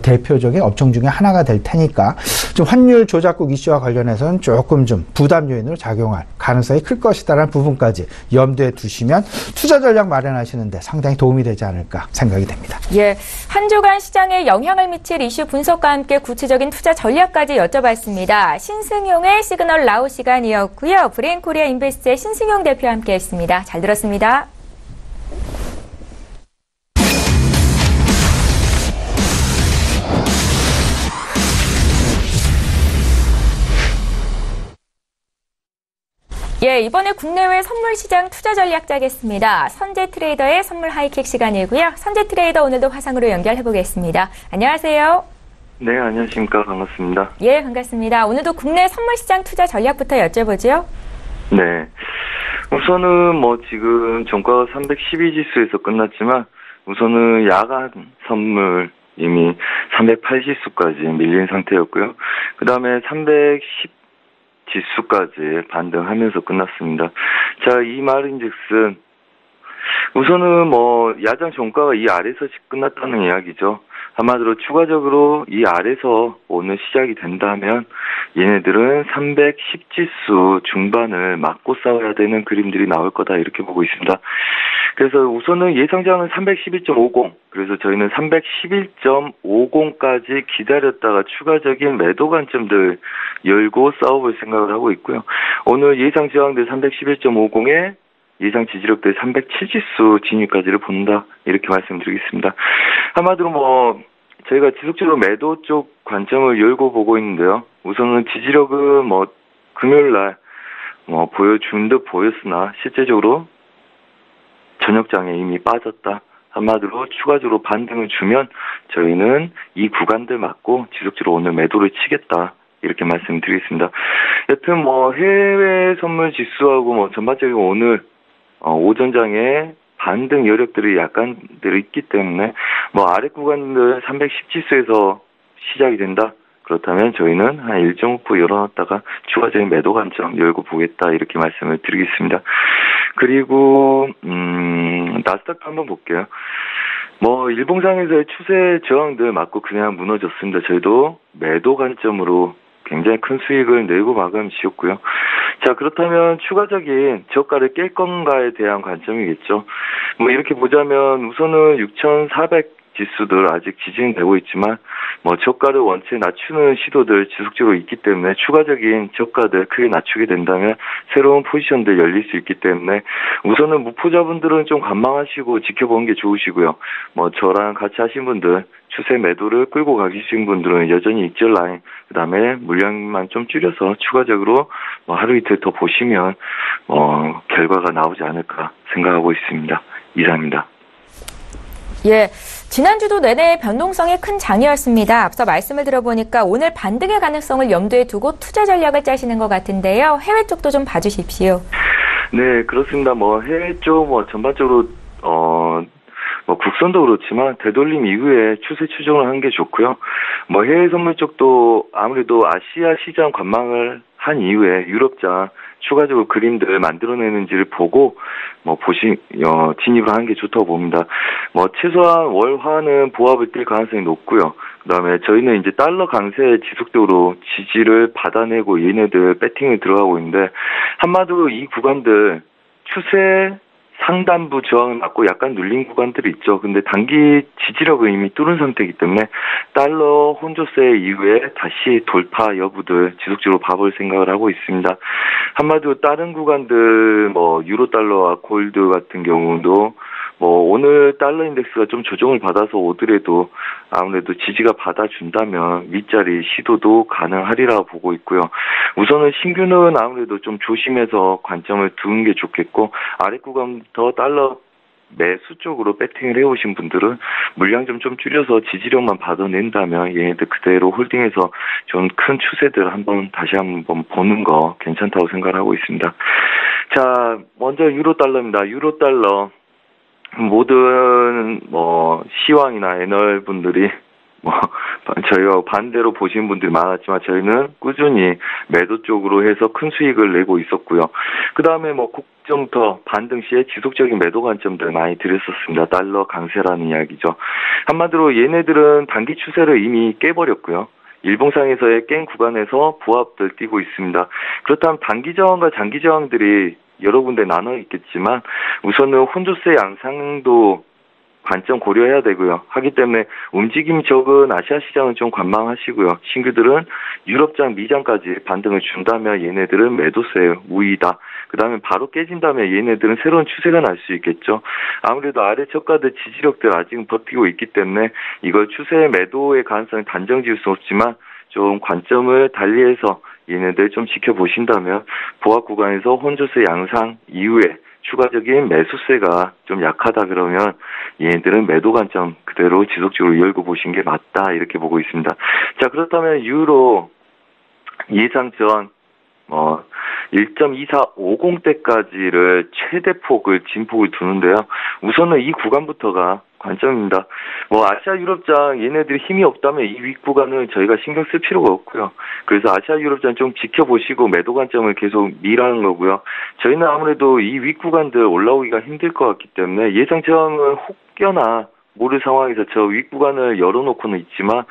대표적인 업종 중에 하나가 될 테니까 좀 환율 조작국 이슈와 관련해서는 조금 좀 부담 요인으로 작용할 가능성이 클 것이다라는 부분까지 염두에 두시면 투자 전략 마련하시는데 상당히 도움이 되지 않을까 생각이 됩니다. 예, 한 주간 시장에 영향을 미칠 이슈 분석과 함께 구체적인 투자 전략까지 여쭤봤습니다. 신승용의 시그널 나우 시간이었고요. 브레인코리아 인베스트의 신승용 대표와 함께했습니다. 잘 들었습니다. 예, 이번에 국내외 선물 시장 투자 전략 짜겠습니다. 선재 트레이더의 선물 하이킥 시간이고요. 선재 트레이더 오늘도 화상으로 연결해 보겠습니다. 안녕하세요. 네, 안녕하십니까. 반갑습니다. 예, 반갑습니다. 오늘도 국내 선물 시장 투자 전략부터 여쭤보죠. 네. 우선은 지금 종가가 312지수에서 끝났지만 우선은 야간 선물 이미 380수까지 밀린 상태였고요. 그 다음에 310 지수까지 반등하면서 끝났습니다. 자, 이 말인즉슨 우선은 야장 종가가 이 아래서 끝났다는 이야기죠. 한마디로 추가적으로 이 아래서 오늘 시작이 된다면 얘네들은 310지수 중반을 맞고 싸워야 되는 그림들이 나올 거다, 이렇게 보고 있습니다. 그래서 우선은 예상장은 311.50, 그래서 저희는 311.50까지 기다렸다가 추가적인 매도 관점들 열고 싸워볼 생각을 하고 있고요. 오늘 예상 저항들 311.50에 예상 지지력들 307지수 진입까지를 본다, 이렇게 말씀드리겠습니다. 한마디로 저희가 지속적으로 매도 쪽 관점을 열고 보고 있는데요. 우선은 지지력은 금요일날 보여준 듯 보였으나 실제적으로 저녁장에 이미 빠졌다. 한마디로 추가적으로 반등을 주면 저희는 이 구간들 맞고 지속적으로 오늘 매도를 치겠다, 이렇게 말씀드리겠습니다. 여튼 해외 선물 지수하고 전반적으로 오늘 오전장에 반등 여력들이 약간 있기 때문에 뭐 아래 구간들 310지수에서 시작이 된다. 그렇다면 저희는 한 1.5% 열어놨다가 추가적인 매도 관점 열고 보겠다 이렇게 말씀을 드리겠습니다. 그리고 나스닥 한번 볼게요. 뭐 일봉상에서의 추세 저항들 맞고 그냥 무너졌습니다. 저희도 매도 관점으로 굉장히 큰 수익을 내고 마감 지었고요. 자, 그렇다면 추가적인 저가를 깰 건가에 대한 관점이겠죠. 뭐 이렇게 보자면 우선은 6,400 지수들 아직 지지는 되고 있지만 뭐 저가를 원체 낮추는 시도들 지속적으로 있기 때문에 추가적인 저가들 크게 낮추게 된다면 새로운 포지션들 열릴 수 있기 때문에 우선은 무포자분들은 좀 관망하시고 지켜보는 게 좋으시고요. 뭐 저랑 같이 하신 분들 추세 매도를 끌고 가시는 분들은 여전히 익절 라인 그다음에 물량만 좀 줄여서 추가적으로 뭐 하루 이틀 더 보시면 결과가 나오지 않을까 생각하고 있습니다. 이상입니다. 예, 지난주도 내내 변동성이 큰 장이었습니다. 앞서 말씀을 들어보니까 오늘 반등의 가능성을 염두에 두고 투자 전략을 짜시는 것 같은데요. 해외 쪽도 좀 봐주십시오. 네, 그렇습니다. 뭐 해외 쪽 전반적으로 뭐 국선도 그렇지만 되돌림 이후에 추세 추종을 한 게 좋고요. 뭐 해외 선물 쪽도 아무래도 아시아 시장 관망을 한 이후에 유럽장 추가적으로 그림들을 만들어내는지를 보고 진입을 하는 게 좋다고 봅니다. 뭐 최소한 월화는 보합을 뛸 가능성이 높고요. 그다음에 저희는 이제 달러 강세 지속적으로 지지를 받아내고 얘네들 배팅을 들어가고 있는데 한마디로 이 구간들 추세 상단부 저항을 맞고 약간 눌린 구간들이 있죠. 근데 단기 지지력을 이미 뚫은 상태이기 때문에 달러 혼조세 이후에 다시 돌파 여부들 지속적으로 봐볼 생각을 하고 있습니다. 한마디로 다른 구간들 뭐 유로 달러와 골드 같은 경우도 오늘 달러 인덱스가 좀 조정을 받아서 오더라도 아무래도 지지가 받아준다면 윗자리 시도도 가능하리라 보고 있고요. 우선은 신규는 아무래도 좀 조심해서 관점을 두는 게 좋겠고 아래 구간부터 달러 매수 쪽으로 배팅을 해오신 분들은 물량 좀 줄여서 지지력만 받아낸다면 얘네들 그대로 홀딩해서 좀 큰 추세들 다시 한번 보는 거 괜찮다고 생각하고 있습니다. 자, 먼저 유로 달러입니다. 유로 달러. 모든 시황이나 애널 분들이 저희와 반대로 보시는 분들이 많았지만 저희는 꾸준히 매도 쪽으로 해서 큰 수익을 내고 있었고요. 그 다음에 국정터 반등 시에 지속적인 매도 관점들 많이 드렸었습니다. 달러 강세라는 이야기죠. 한마디로 얘네들은 단기 추세를 이미 깨버렸고요. 일봉상에서의 깬 구간에서 부합들 뛰고 있습니다. 그렇다면 단기 저항과 장기 저항들이 여러 군데 나눠 있겠지만 우선은 혼조세 양상도 관점 고려해야 되고요. 하기 때문에 움직임이 적은 아시아 시장은 좀 관망하시고요. 신규들은 유럽장, 미장까지 반등을 준다면 얘네들은 매도세 우위다. 그 다음에 바로 깨진다면 얘네들은 새로운 추세가 날 수 있겠죠. 아무래도 아래 저가들 지지력들 아직은 버티고 있기 때문에 이걸 추세 매도의 가능성이 단정 지을 수 없지만 좀 관점을 달리해서 얘네들 좀 지켜보신다면 보합 구간에서 혼조세 양상 이후에 추가적인 매수세가 좀 약하다 그러면 얘네들은 매도 관점 그대로 지속적으로 열고 보신 게 맞다 이렇게 보고 있습니다. 자, 그렇다면 유로 예상 전 1.2450대까지를 최대폭을 진폭을 두는데요. 우선은 이 구간부터가 관점입니다. 아시아 유럽장 얘네들이 힘이 없다면 이 윗구간은 저희가 신경 쓸 필요가 없고요. 그래서 아시아 유럽장 좀 지켜보시고 매도 관점을 계속 미라는 거고요. 저희는 아무래도 이 윗구간들 올라오기가 힘들 것 같기 때문에 예상 저항은 혹여나 모를 상황에서 저 윗구간을 열어놓고는 있지만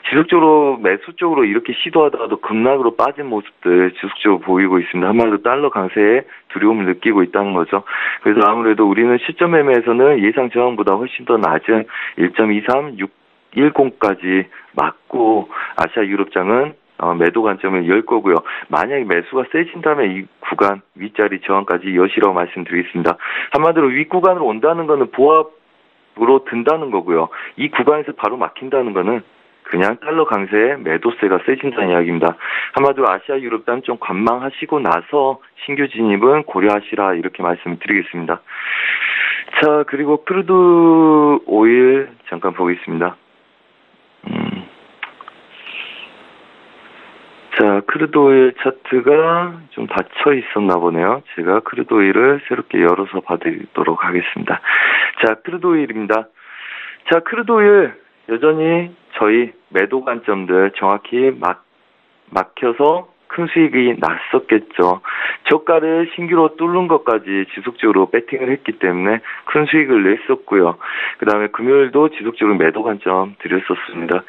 지속적으로 매수 쪽으로 이렇게 시도하다가도 급락으로 빠진 모습들 지속적으로 보이고 있습니다. 한마디로 달러 강세에 두려움을 느끼고 있다는 거죠. 그래서 아무래도 우리는 시점 매매에서는 예상 저항보다 훨씬 더 낮은 1.23610까지 맞고 아시아 유럽장은 매도 관점을 열 거고요. 만약에 매수가 세진다면 이 구간 윗자리 저항까지 여시라고 말씀드리겠습니다. 한마디로 윗구간으로 온다는 거는 보합으로 든다는 거고요. 이 구간에서 바로 막힌다는 거는 그냥 달러 강세에 매도세가 세진다는 이야기입니다. 한마디로 아시아 유럽단 좀 관망하시고 나서 신규 진입은 고려하시라 이렇게 말씀을 드리겠습니다. 자, 그리고 크루드 오일 잠깐 보겠습니다. 자, 크루드오일 차트가 좀 닫혀 있었나 보네요. 제가 크루드오일을 새롭게 열어서 봐드리도록 하겠습니다. 자, 크루드오일입니다. 자, 크루드오일 여전히 저희 매도 관점들 정확히 막혀서 큰 수익이 났었겠죠. 저가를 신규로 뚫는 것까지 지속적으로 배팅을 했기 때문에 큰 수익을 냈었고요. 그 다음에 금요일도 지속적으로 매도 관점 드렸었습니다.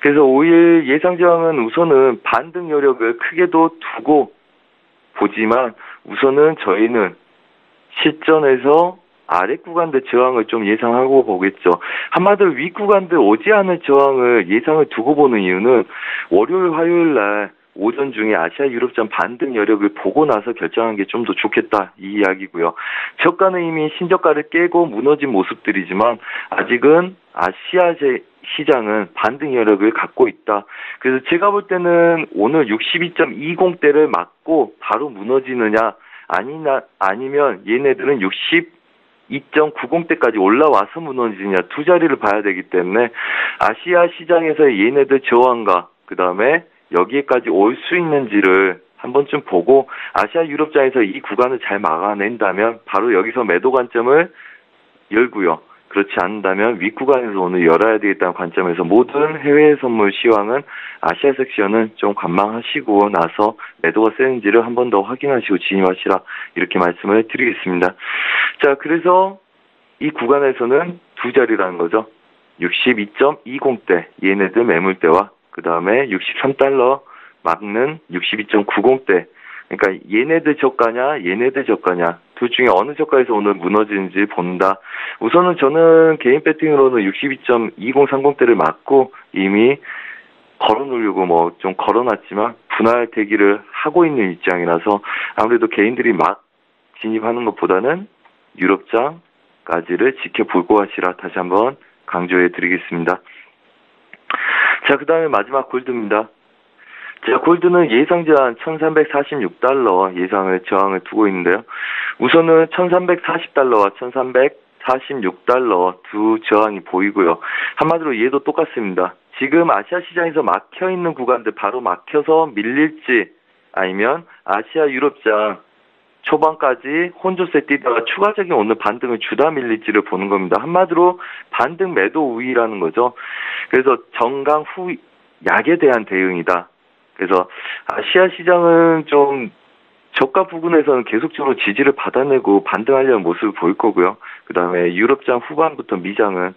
그래서 5일 예상 저항은 우선은 반등 여력을 크게도 두고 보지만 우선은 저희는 실전에서 아래 구간대 저항을 좀 예상하고 보겠죠. 한마디로 위 구간대 오지 않을 저항을 예상을 두고 보는 이유는 월요일, 화요일 날 오전 중에 아시아 유럽장 반등 여력을 보고 나서 결정한 게 좀 더 좋겠다 이 이야기고요. 저가는 이미 신저가를 깨고 무너진 모습들이지만 아직은 아시아 시장은 반등 여력을 갖고 있다. 그래서 제가 볼 때는 오늘 62.20대를 맞고 바로 무너지느냐 아니면 얘네들은 2.90대까지 올라와서 무너지느냐 두 자리를 봐야 되기 때문에 아시아 시장에서의 얘네들 저항과 그 다음에 여기에까지 올 수 있는지를 한 번쯤 보고 아시아 유럽장에서 이 구간을 잘 막아낸다면 바로 여기서 매도 관점을 열고요. 그렇지 않는다면 윗구간에서 오늘 열어야 되겠다는 관점에서 모든 해외 선물 시황은 아시아 섹션은 좀 관망하시고 나서 매도가 세는지를 한 번 더 확인하시고 진입하시라 이렇게 말씀을 드리겠습니다. 자, 그래서 이 구간에서는 두 자리라는 거죠. 62.20대 얘네들 매물대와 그 다음에 63달러 막는 62.90대. 그러니까 얘네들 저가냐 둘 중에 어느 저가에서 오늘 무너지는지 본다. 우선은 저는 개인 배팅으로는 62.2030대를 맞고 이미 걸어놓으려고 뭐 좀 걸어놨지만 분할 대기를 하고 있는 입장이라서 아무래도 개인들이 막 진입하는 것보다는 유럽장까지를 지켜보고 하시라 다시 한번 강조해 드리겠습니다. 자, 그 다음에 마지막 골드입니다. 자, 골드는 예상 저항 1346달러 예상을 저항을 두고 있는데요. 우선은 1340달러와 1346달러 두 저항이 보이고요. 한마디로 얘도 똑같습니다. 지금 아시아 시장에서 막혀있는 구간들 바로 막혀서 밀릴지 아니면 아시아 유럽장 초반까지 혼조세 뛰다가 추가적인 오늘 반등을 주다 밀릴지를 보는 겁니다. 한마디로 반등 매도 우위라는 거죠. 그래서 정강 후 약에 대한 대응이다. 그래서 아시아 시장은 좀 저가 부근에서는 계속적으로 지지를 받아내고 반등하려는 모습을 보일 거고요. 그 다음에 유럽장 후반부터 미장은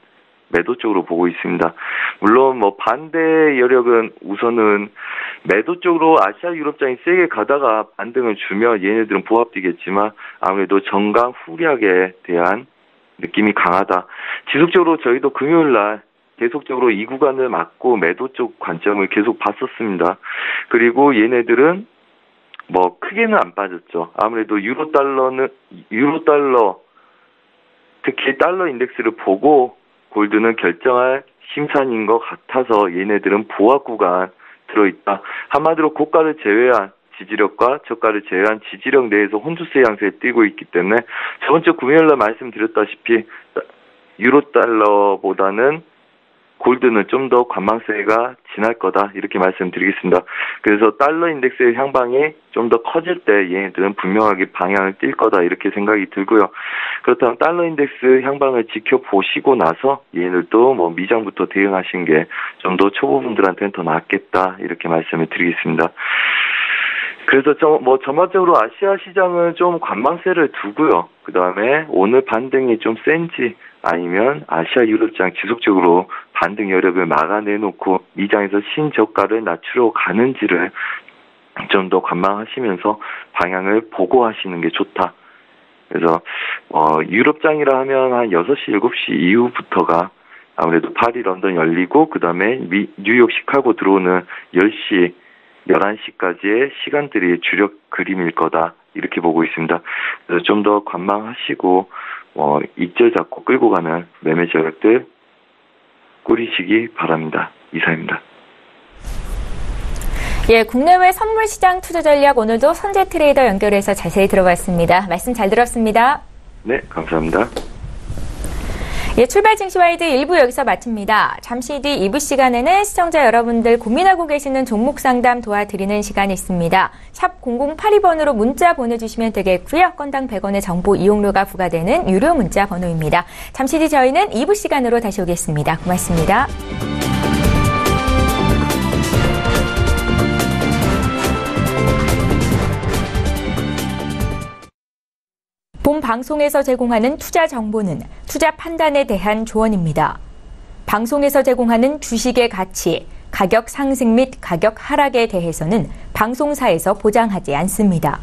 매도 쪽으로 보고 있습니다. 물론 뭐 반대 여력은 우선은 매도 쪽으로 아시아 유럽장이 세게 가다가 반등을 주면 얘네들은 보합되겠지만 아무래도 정강 후약에 대한 느낌이 강하다. 지속적으로 저희도 금요일날 계속적으로 이 구간을 막고 매도 쪽 관점을 계속 봤었습니다. 그리고 얘네들은 뭐 크게는 안 빠졌죠. 아무래도 유로달러 특히 달러 인덱스를 보고 골드는 결정할 심산인 것 같아서 얘네들은 보합 구간 들어있다. 한마디로 고가를 제외한 지지력과 저가를 제외한 지지력 내에서 혼조세 양세에 뛰고 있기 때문에 저번 주 금요일날 말씀드렸다시피 유로달러보다는 골드는 좀 더 관망세가 지날 거다 이렇게 말씀드리겠습니다. 그래서 달러 인덱스의 향방이 좀 더 커질 때 얘네들은 분명하게 방향을 띌 거다 이렇게 생각이 들고요. 그렇다면 달러 인덱스 향방을 지켜보시고 나서 얘네들도 뭐 미장부터 대응하신 게 좀 더 초보분들한테는 더 낫겠다 이렇게 말씀을 드리겠습니다. 그래서 전반적으로 아시아 시장은 좀 관망세를 두고요. 그 다음에 오늘 반등이 좀 센지 아니면 아시아 유럽장 지속적으로 반등 여력을 막아내놓고 미장에서 신저가를 낮추러 가는지를 좀 더 관망하시면서 방향을 보고 하시는 게 좋다. 그래서 유럽장이라 하면 한 6시, 7시 이후부터가 아무래도 파리, 런던 열리고 그 다음에 뉴욕, 시카고 들어오는 10시, 11시까지의 시간들이 주력 그림일 거다. 이렇게 보고 있습니다. 그래서 좀 더 관망하시고 입절 잡고 끌고 가는 매매 전략들 꾸리시기 바랍니다. 이상입니다. 예, 국내외 선물시장 투자 전략 오늘도 선재 트레이더 연결해서 자세히 들어봤습니다. 말씀 잘 들었습니다. 네, 감사합니다. 예, 출발 증시와이드 1부 여기서 마칩니다. 잠시 뒤 2부 시간에는 시청자 여러분들 고민하고 계시는 종목 상담 도와드리는 시간이 있습니다. 샵 0082번으로 문자 보내주시면 되겠고요. 건당 100원의 정보 이용료가 부과되는 유료 문자 번호입니다. 잠시 뒤 저희는 2부 시간으로 다시 오겠습니다. 고맙습니다. 본 방송에서 제공하는 투자 정보는 투자 판단에 대한 조언입니다. 방송에서 제공하는 주식의 가치, 가격 상승 및 가격 하락에 대해서는 방송사에서 보장하지 않습니다.